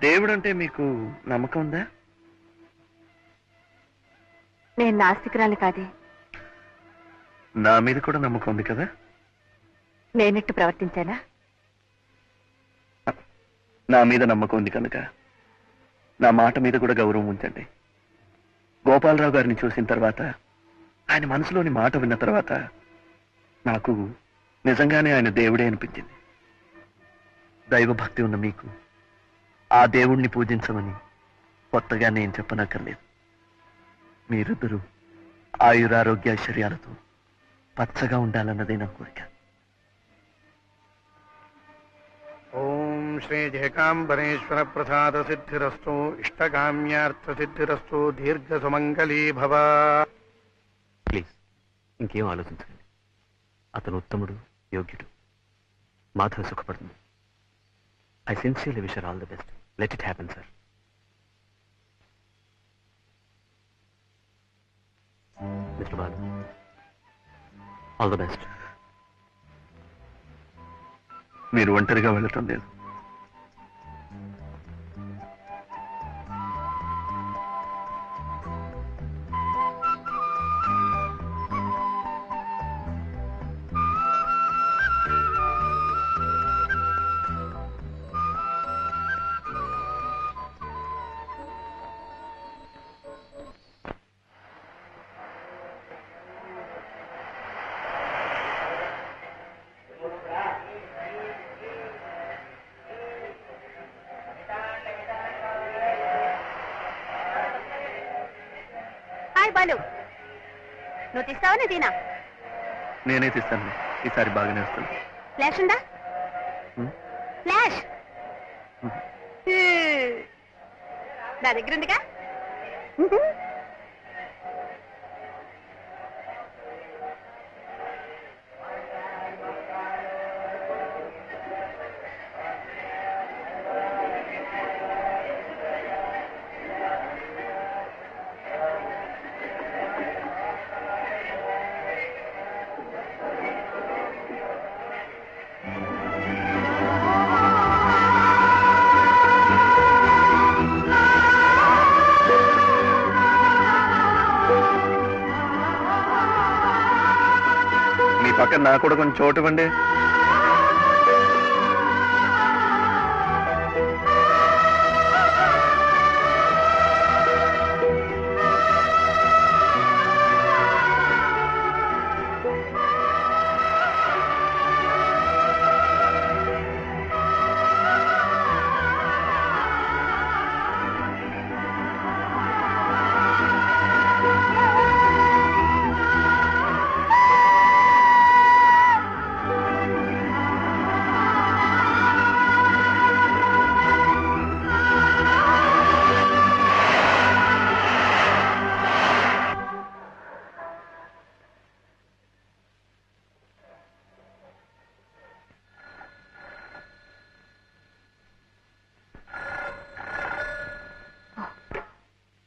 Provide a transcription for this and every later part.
దేవుడు అంటే మీకు నమ్మకం ఉందా? నేను నాస్తికురాలి కాదే. నా మీద కూడా నమ్మకం ఉంది కదా? నేనెట్టు ప్రవర్తించానా? నా మీద నమ్మకం ఉంది కనుక నా మాట మీద కూడా గౌరవం ఉంచండి. గోపాలరావు గారిని చూసిన తర్వాత, ఆయన మనసులోని మాట విన్న తర్వాత నాకు నిజంగానే ఆయన దేవుడే అనిపించింది. దైవభక్తి ఉన్న మీకు ఆ దేవుణ్ణి పూజించమని కొత్తగా నేను చెప్పనక్కర్లేదు. మీరిద్దరూ ఆయురారోగ్యాశ్చర్యాలతో పచ్చగా ఉండాలన్నదే నా కోరిక. ఓం శ్రీ జయకాంబరేశ్వర ప్రసాద సిద్ధిరస్తు, ఇష్టకామ్యార్థ సిద్ధిరస్తు, దీర్ఘ సుమంగళీ భవ. ప్లీజ్ ఇంకేం ఆలోచించండి. అతను ఉత్తముడు, యోగ్యుడు. మాధవ సుఖపడుతుంది. I sincerely wish all the best. Let it happen sir. Mister Balu, all the best. మీరు ఒంటరిగా వెళ్ళటం లేదు. బాలు, నువ్వు తీస్తావా? నేను తీనా? నేనే తీస్తాను. ఈసారి బాగానే వస్తాను. ఫ్లాష్ ఉందా? ఫ్లాష్ నా దగ్గర ఉందిగా. పక్కన నాకు కూడా కొంచెం చోటు ఇవ్వండి.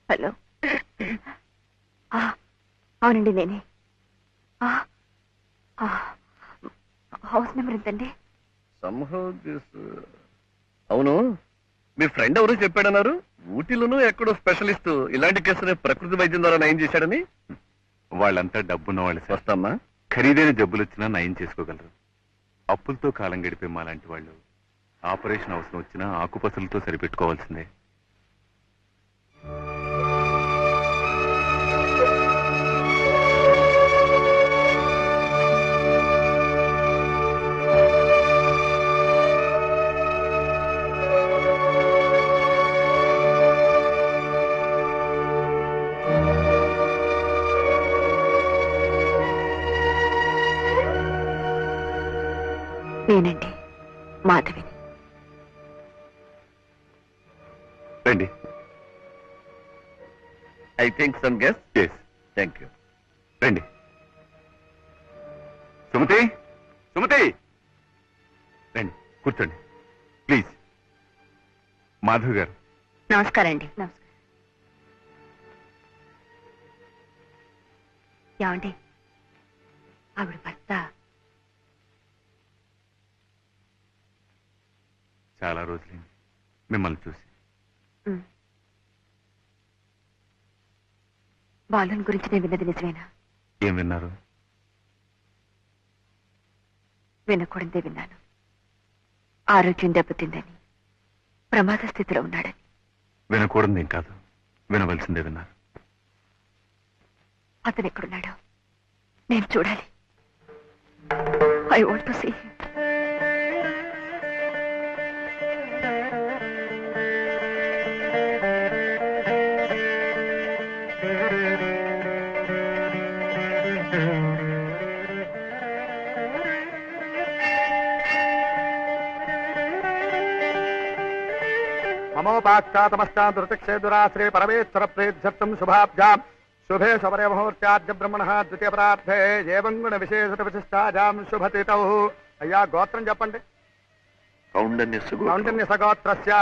హలో, అవునండి నేనే. హౌస్ నెంబర్ ఎంతండి? అవును, మీ ఫ్రెండ్ ఎవరు చెప్పాడన్నారు? ఊటీలోనూ ఎక్కడో స్పెషలిస్ట్ ఇలాంటి కేసుని ప్రకృతి వైద్యం ద్వారా నయం చేశాడని. వాళ్ళంతా డబ్బున్న వాళ్ళు. వస్తామ్మా. ఖరీదైన జబ్బులు వచ్చినా నయం చేసుకోగలరు. అప్పులతో కాలం గడిపే మా లాంటి వాళ్ళు ఆపరేషన్ అవసరం వచ్చినా ఆకుపసలతో సరిపెట్టుకోవాల్సిందే. నేనండి మాధవిని. రండి. I think some guest. Yes. Thank you. రండి. సుమతి, సుమతి, రండి కూర్చోండి ప్లీజ్. మాధవ్ గారు. నమస్కారం అండి. నమస్కారం. ఏమండి, ఆవిడ భర్త చాలా రోజులైంది మిమ్మల్ని చూసి. బాలుని గురించి నేను విన్నది నిజమేనా? ఏం విన్నారు? వినకూడదే విన్నాను. ఆరోగ్యం దెబ్బతిందని, ప్రమాద స్థితిలో ఉన్నాడని. వినకూడదేం కాదు, వినవలసిందే విన్నారు. అతను ఎక్కడున్నాడో నేను చూడాలి. I want to see him. మమోపాక్షాతమశ్చాదృతక్షే దురాశ్రే పరమేశ్వర ప్రేధ్యర్థం శుభాభ్యాం శుభే శుభరే ముహూర్త్యాద్య బ్రహ్మణ ద్వితీయ పరార్థే ఏవం గుణ విశేష విశిష్టాజాం శుభతితౌ. అయ్యా గోత్రం చెప్పండి. కౌండన్య సగోత్రస్య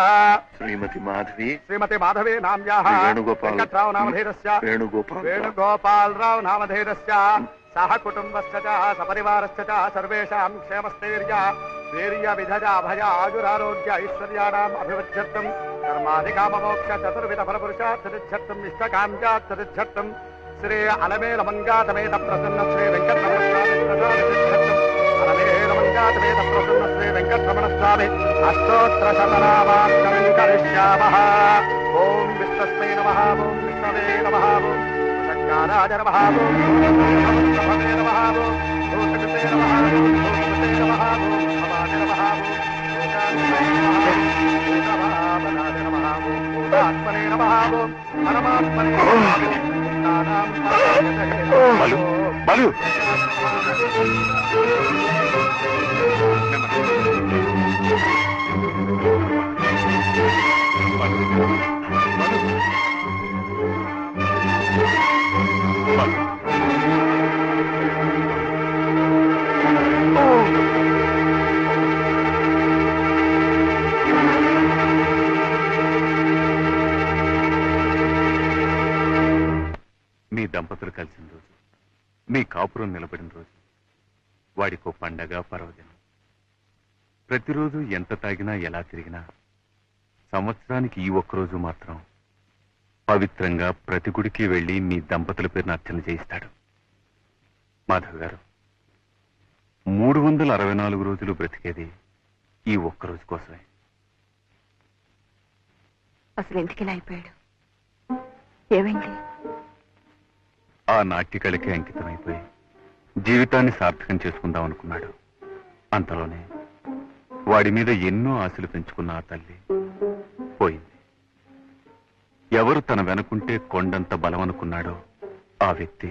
శ్రీమతి మాధవి శ్రీమతి మాధవి నామ్యాః వెంకట్రావు నామధేయస్య వేణుగోపాలరావు నామధేయస్య సహ కుటుంబస్య చ సపరివారస్య చ సర్వేషాం క్షేమస్థైర్య వీర్య విధజ అభయ ఆయురారోగ్య ఐశ్వర్యాణాం అభివృద్ధ్యర్థం కర్మాధికామమోక్ష చతుర్విధ ఫలపురుషార్థసిద్ధ్యర్థం ఇష్టకామ్యార్థసిద్ధ్యర్థం శ్రీ అలమేల మంగాతమేత ప్రసన్న శ్రీ వెంకటరమణ స్వామి ప్రసాదసిద్ధ్యర్థం అలమేల మంగాతమేత ప్రసన్న శ్రీ వెంకటరమణ స్వామి అష్టోత్తర శతనామార్చనం కరిష్యామః. ఓం విష్ణుస్మై నమః. ఓం విష్ణవే నమః. ఓం సత్యారాజ నమః. ఓం నమః నమః. ఓం సకృతే నమః. ఓం సకృతే నమః. ఓం భవాయ నమః. ఓం నమః ఆత్మనే నమః. ఓం పరమాత్మనే నమః. బాలు, బాలు. మీ దంపతులు కలిసిన రోజు, మీ కాపురం నిలబడిన రోజు, వాడికో పండగ పర్వదినం. ప్రతిరోజు ఎంత తాగినా ఎలా తిరిగినా సంవత్సరానికి ఈ ఒక్కరోజు మాత్రం పవిత్రంగా ప్రతి గుడికి వెళ్లి మీ దంపతుల పేరున అర్చన చేయిస్తాడు. మాధవ్ గారు 364 రోజులు బ్రతికేది ఈ ఒక్కరోజు కోసమే. అసలు ఎందుకు ఇలా అయిపోయాడు? ఏమైంది? ఆ నాట్యకళకి అంకితమైపోయి జీవితాన్ని సార్థకం చేసుకుందాం అనుకున్నాడు. అంతలోనే వాడి మీద ఎన్నో ఆశలు పెంచుకున్న ఆ తల్లి పోయింది. ఎవరు తన వెనుకుంటే కొండంత బలం అనుకున్నాడో ఆ వ్యక్తి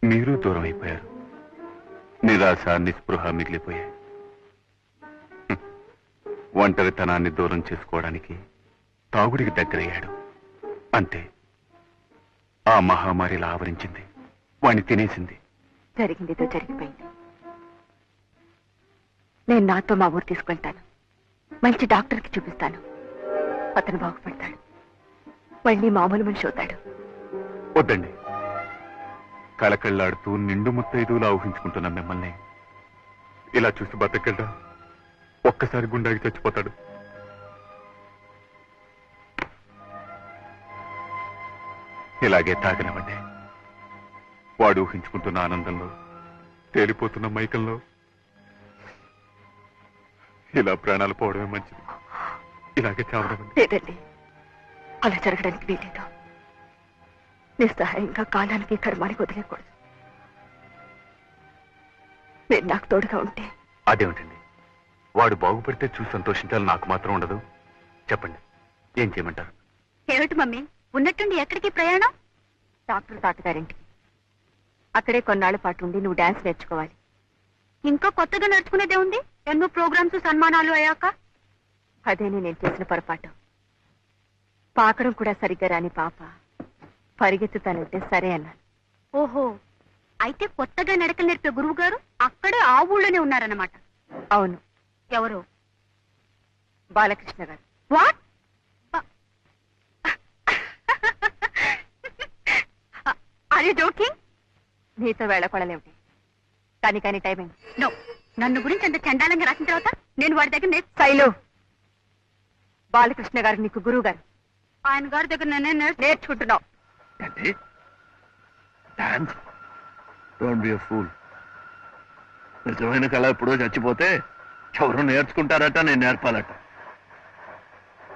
మీరు దూరం అయిపోయారు. నిరాశ నిస్పృహ మిగిలిపోయాయి. ఒంటరితనాన్ని దూరం చేసుకోవడానికి తాగుడికి దగ్గరయ్యాడు. అంతే, ఆ మహమ్మారిలా ఆవరించింది, వాణ్ణి తినేసింది. జరిగిందితో జరిగిపోయింది. నేను నాతో మా ఊరు తీసుకెళ్తాను. మంచి డాక్టర్కి చూపిస్తాను. అతను బాగుపడతాడు. మళ్ళీ మామూలు మనిషి అవుతాడు. వద్దండి. కలకళ్లాడుతూ నిండు ముత్తైదువులా ఊహించుకుంటున్న మిమ్మల్ని ఇలా చూసి బతకగలరా? ఒక్కసారి గుండాకి చచ్చిపోతాడు. ఇలాగే తాగనివ్వండి. వాడు ఊహించుకుంటున్న ఆనందంలో, తేలిపోతున్న మైకంలో ఇలా ప్రాణాలు పోవడమే మంచిది. ఇలాగే చావడం లేదండి, అలా జరగడానికి వీలేదు. నిస్సహాయంగా కాలానికి కర్మానికి వదిలేకూడదు. మీరు నాకు తోడుగా ఉంటే. అదేమిటండి, వాడు బాగుపడితే చూసి సంతోషించాలి నాకు మాత్రం ఉండదు. చెప్పండి, ఏం చేయమంటారు? ఏమిటి మమ్మీ, ఉన్నట్టుండి ఎక్కడికి ప్రయాణం? డాక్టర్ తాతగారింటికి. అక్కడే కొన్నాళ్ల పాటు ఉండి నువ్వు డాన్స్ నేర్చుకోవాలి. ఇంకా కొత్తగా నేర్చుకునేదే ఉంది. ఎన్నో ప్రోగ్రామ్స్ సన్మానాలు అయ్యాక. అదేనే నేను చేసిన పొరపాటు. పాకడం కూడా సరిగ్గా రాని పాప పరిగెత్తుతానంటే సరే అన్నాను. ఓహో, అయితే కొత్తగా నడకలు నేర్పే గురువు గారు అక్కడే ఆ ఊళ్ళోనే ఉన్నారన్నమాట. అవును. ఎవరు? Balakrishna garu. What? Are you joking? నీతో వేళపడలేమిటి? కానీ టైమింగ్ నో. నన్ను గురించి అంత చండాలంగా రాసిన తర్వాత నేను వాడి దగ్గర శైలు, బాలకృష్ణ గారు నీకు గురువు గారు. ఆయన గారి దగ్గర నేనే నేర్చుకుంటున్నావు. Dance? Don't be a fool. నిజమైన కళ ఎప్పుడో చచ్చిపోతే ఎవరు నేర్చుకుంటారట, నేను నేర్పాలట.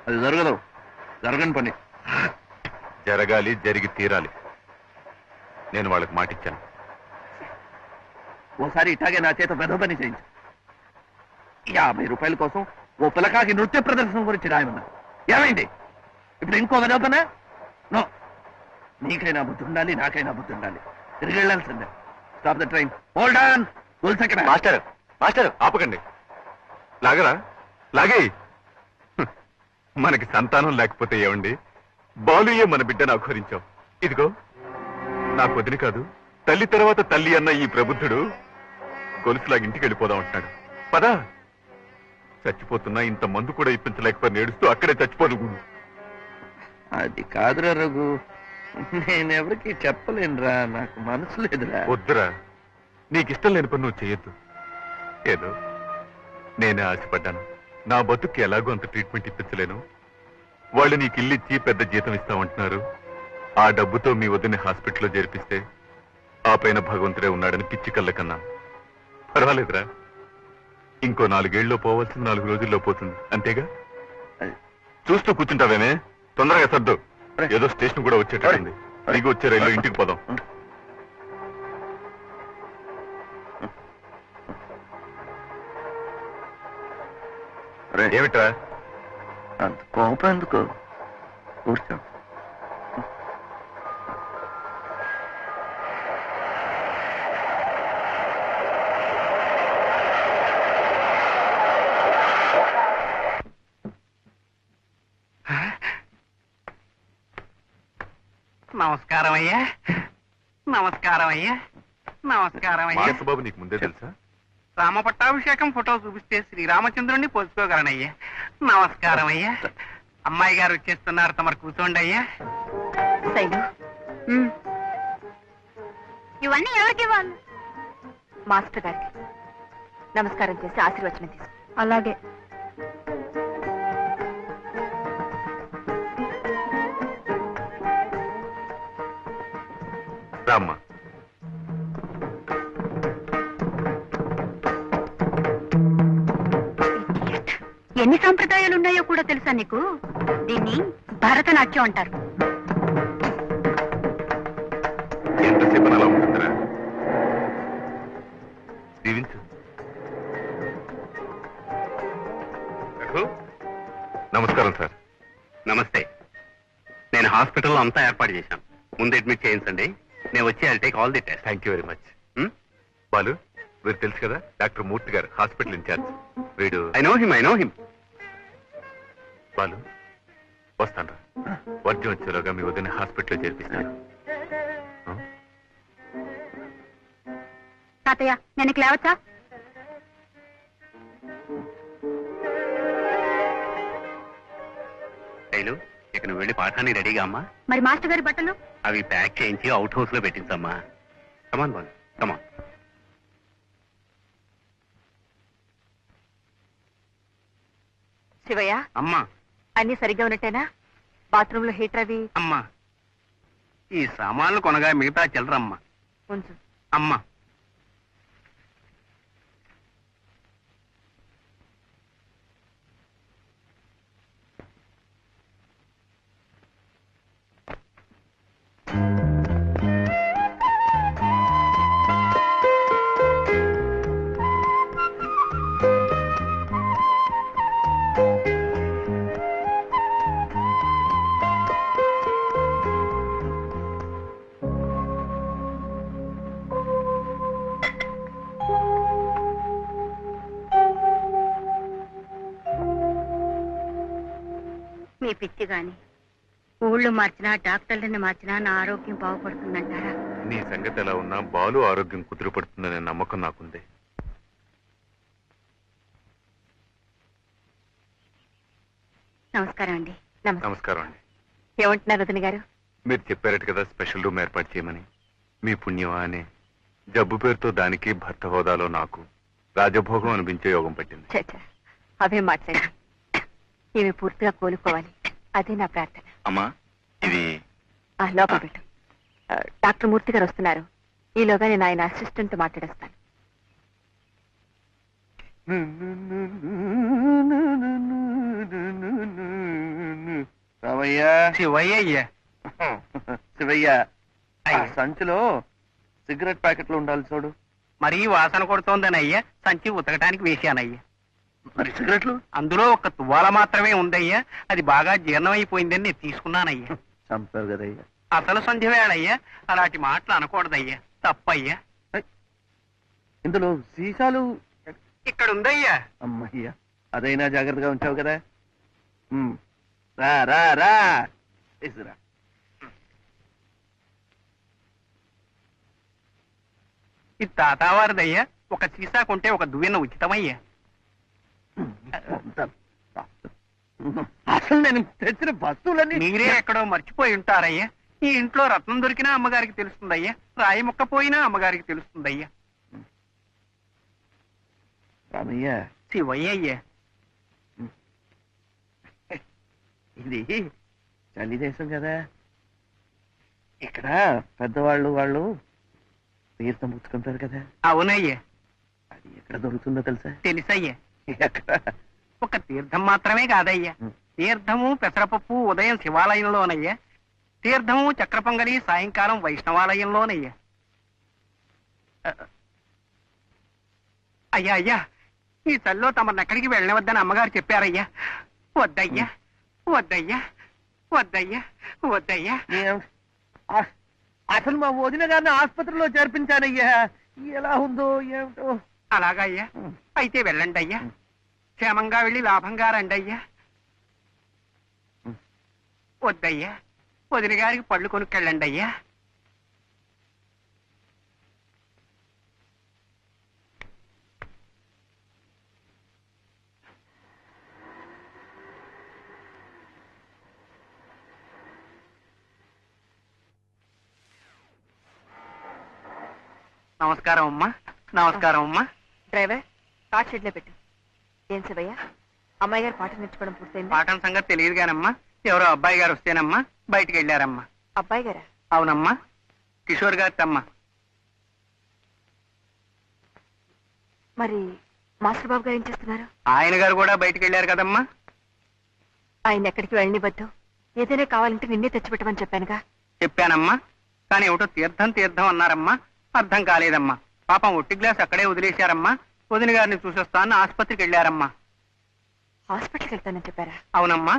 అది జరగదు, జరగని పని. జరగాలి, జరిగి తీరాలి. నేను వాళ్ళకి మాటిచ్చాను. ఓసారి ఇట్లాగే నా చేత పెద్ద పని చేయించు. 50 రూపాయల కోసం ఓ పిల్లకాకి నృత్య ప్రదర్శన గురించి రాయమన్నా. ఏమైంది? ఇప్పుడు ఇంకో వినోపన? నో. నీకైనా బుద్ధి ఉండాలి, నాకైనా బుద్ధి ఉండాలి. తిరిగి వెళ్ళాల్సిందే. Stop the train. Hold on. Master, master ఆపకండి. లాగరా, లాగే. మనకి సంతానం లేకపోతే ఏమండి, బాలుయే మన బిడ్డను అఘోరించావు. ఇదిగో నాకు వదిలి కాదు, తల్లి తర్వాత తల్లి అన్న ఈ ప్రబుద్ధుడు గొలుసులాగా ఇంటికి వెళ్ళిపోదాం అంటున్నాడు. పదా. చచ్చిపోతున్నా ఇంత మందు కూడా ఇప్పించలేకపోయి నేడుస్తూ అక్కడే చచ్చిపోదు. అది కాదురా రఘు, నేనెవరికి చెప్పలేనురా, నాకు మనసు లేదురా. వద్దురా, నీకిష్టం లేని పని నువ్వు చేయొద్దు. ఏదో నేనే ఆశపడ్డాను. నా బతుక్కి ఎలాగో అంత ట్రీట్మెంట్ ఇప్పించలేను. వాళ్ళు నీకు ఇల్లిచ్చి పెద్ద జీతం ఇస్తామంటున్నారు. ఆ డబ్బుతో మీ వద్దని హాస్పిటల్లో చేర్పిస్తే ఆ పైన భగవంతుడే ఉన్నాడని పిచ్చి కళ్ళ కన్నాను. పర్వాలేదురా, ఇంకో 4 ఏళ్ళలో పోవాల్సింది 4 రోజుల్లో పోతుంది, అంతేగా. చూస్తూ కూర్చుంటావేమే, తొందరగా సర్దు. ఏదో స్టేషన్ కూడా వచ్చేటట్టుంది. దిగి వచ్చే రైల్లో ఇంటికి పోదాం. ఏమిట్రా అంత కోపం ఎందుకు? కూర్చో. నమస్కారం అయ్యా. నమస్కారం అయ్యా. నమస్కారం అయ్యా. మానసబాబు నీకు ముందే తెలుసా? రామపట్టాభిషేకం ఫోటో చూపిస్తే శ్రీరామచంద్రుణ్ణి పోల్చుకోగలనయ్యా. నమస్కారం అయ్యా. అమ్మాయి గారు వచ్చేస్తున్నారు, తమరు కూర్చోండి అయ్యా. శైలు, ఇవన్నీ ఎవరికి ఇవ్వాలి? మాస్టర్ గారికి నమస్కారం చేసి ఆశీర్వచనం తీసు. అలాగే. రామ్మా. ఎన్ని సంప్రదాయాలు ఉన్నాయో కూడా తెలుసా నీకు? దీన్ని భరతనాట్యం అంటారు. ఎంతసేపు అలా ఉంటుందిరా? దీవించు. నమస్కారం సార్. నమస్తే. నేను హాస్పిటల్లో అంతా ఏర్పాటు చేశాను. ముందు అడ్మిట్ చేయించండి, నేను వచ్చి I'll take all the test. Thank you very much. Balu, వీరు తెలుసు కదా, డాక్టర్ మూర్తి గారు, హాస్పిటల్ ఇన్ఛార్జ్. వీడు ఐ నో హిమ్. బాలు, వస్తాను. వర్జం వచ్చేలోగా మీ వదిన హాస్పిటల్లో చేర్పిస్తాను. తాతయ్య, నేను లేవచ్చా? శైలు, ఇక నువ్వు వెళ్ళి పాఠాన్ని రెడీగా అమ్మా. మరి మాస్టర్ గారి బట్టలు? అవి ప్యాక్ చేయించి అవుట్ హౌస్ లో పెట్టించమ్మా. కమాన్ బాలు, కమాన్. శివయ్య, అమ్మా. అన్ని సరిగ్గా ఉన్నట్టేనా? బాత్రూమ్ లో హీటర్ అవి? అమ్మా, ఈ సామాన్లు కొనగా మిగతా చిల్లరమ్మా. ఉంచు. అమ్మా. మీ పిచ్చి గాని ఊళ్ళు మార్చినా డాక్టర్లని మార్చినా నా ఆరోగ్యం బాగుపడుతుందంటారా? నీ సంగతి ఎలా ఉన్నా బాలు ఆరోగ్యం కుదురుపడుతుందనే నమ్మకం నాకుంది. నమస్కారం అండి. నమస్కారం అండి. ఏమంటున్నారు వదిన గారు? మీరు చెప్పారట కదా స్పెషల్ రూమ్ ఏర్పాటు చేయమని. మీ పుణ్యం అనే జబ్బు పేరుతో దానికి భర్త హోదాలో నాకు రాజభోగం అనిపించే యోగం పట్టింది. అవే మాట్లాడి ఇవి పూర్తిగా కోలుకోవాలి, అదే నా ప్రార్థన. అమ్మా, ఇది లోపల పెట్టు. డాక్టర్ మూర్తి గారు వస్తున్నారు. ఈలోగా నేను ఆయన అసిస్టెంట్ మాట్లాడేస్తాను. రామయ్య, శివయ్య శివయ్య, ఆ సంచిలో సిగరెట్ ప్యాకెట్లు ఉండాలి చూడు. మరీ వాసన కొడుతోందనయ్యా సంచి ఉతకటానికి వేశానయ్యా. మరి సిగరెట్లు అందులో ఒక తువ్వాల మాత్రమే ఉందయ్యా, అది బాగా జీర్ణమైపోయిందని నేను తీసుకున్నానయ్యా. చంపావు కదయ్యా. అసలు సంధ్య వేళయ్యా, అలాంటి మాటలు అనకూడదయ్యా, తప్పయ్యా. ఇందులో సీసాలు ఇక్కడ ఉందయ్యా. అమ్మయ్యా, అదైనా జాగ్రత్తగా ఉంచావు కదా. రా రా రా తీసురా. ఇది తాతావారిదయ్యా, ఒక సీసా కొంటే ఒక దువ్వెన ఉచితమయ్యా. అసలు నేను తెచ్చిన వస్తువులన్నీ మీరే ఎక్కడో మర్చిపోయి ఉంటారయ్యా. ఈ ఇంట్లో రత్నం దొరికినా అమ్మగారికి తెలుస్తుందయ్యా, రాయి ముక్క పోయినా అమ్మగారికి తెలుస్తుందయ్యా. రామయ్య, శివయ్య ఇది చలి దేశం కదా. ఇక్కడ పెద్దవాళ్ళు వాళ్ళు తీర్థం పుచ్చుకుంటారు కదా. అవునయ్యా. అది ఎక్కడ దొరుకుతుందో తెలుసా? తెలుసయ్యా. ఎక్కడ? ఒక తీర్థం మాత్రమే కాదయ్యా, తీర్థము పెసరపప్పు ఉదయం శివాలయంలోనయ్యా, తీర్థము చక్ర పొంగలి సాయంకాలం వైష్ణవాలయంలోనయ్యా. అయ్యా అయ్యా, ఈ చల్లో తమను ఎక్కడికి వెళ్ళవద్దని అమ్మగారు చెప్పారయ్యా. వద్దయ్యా వద్దయ్యా వద్దయ్యా వద్దయ్యా. అసలు మా వదిన గారిని ఆసుపత్రిలో చేర్పించానయ్యా. ఎలా ఉందో ఏమిటో. అలాగయ్యా, అయితే వెళ్ళండి అయ్యా, క్షేమంగా వెళ్ళి లాభంగా రండి అయ్యా. వద్దయ్యా, వదిన గారికి పళ్ళు కొనుక్కెళ్ళండి అయ్యా. నమస్కారం అమ్మా. నమస్కారం అమ్మా. డ్రైవర్, కార్ షెడ్ లో పెట్టు. ఏం శివయ్య, అమ్మాయి గారు పాట నేర్చుకోవడం పూర్తయింది? పాఠం సంగతి తెలియదు కానమ్మా, ఎవరో అబ్బాయి గారు వస్తేనమ్మా బయటికి వెళ్ళారమ్మా. అబ్బాయి గారా? అవునమ్మా, కిషోర్ గారి అమ్మా. మరి మాస్టర్ బాబు గారు ఏం చేస్తున్నారు? ఆయన గారు కూడా బయటికి వెళ్ళారు కదమ్మా. ఆయన ఎక్కడికి వెళ్ళనివ్వద్దు, ఏదైనా కావాలంటే నిన్నే తెచ్చిపెట్టమని చెప్పానుగా. చెప్పానమ్మా, కానీ ఏమిటో తీర్థం తీర్థం అన్నారమ్మా, అర్థం కాలేదమ్మా. పాపం ఒట్టి గ్లాస్ అక్కడే వదిలేశారమ్మా. వదిన గారిని చూసొస్తాను ఆసుపత్రికి వెళ్ళారమ్మా. హాస్పిటల్కి వెళ్తానని చెప్పారా? అవునమ్మా.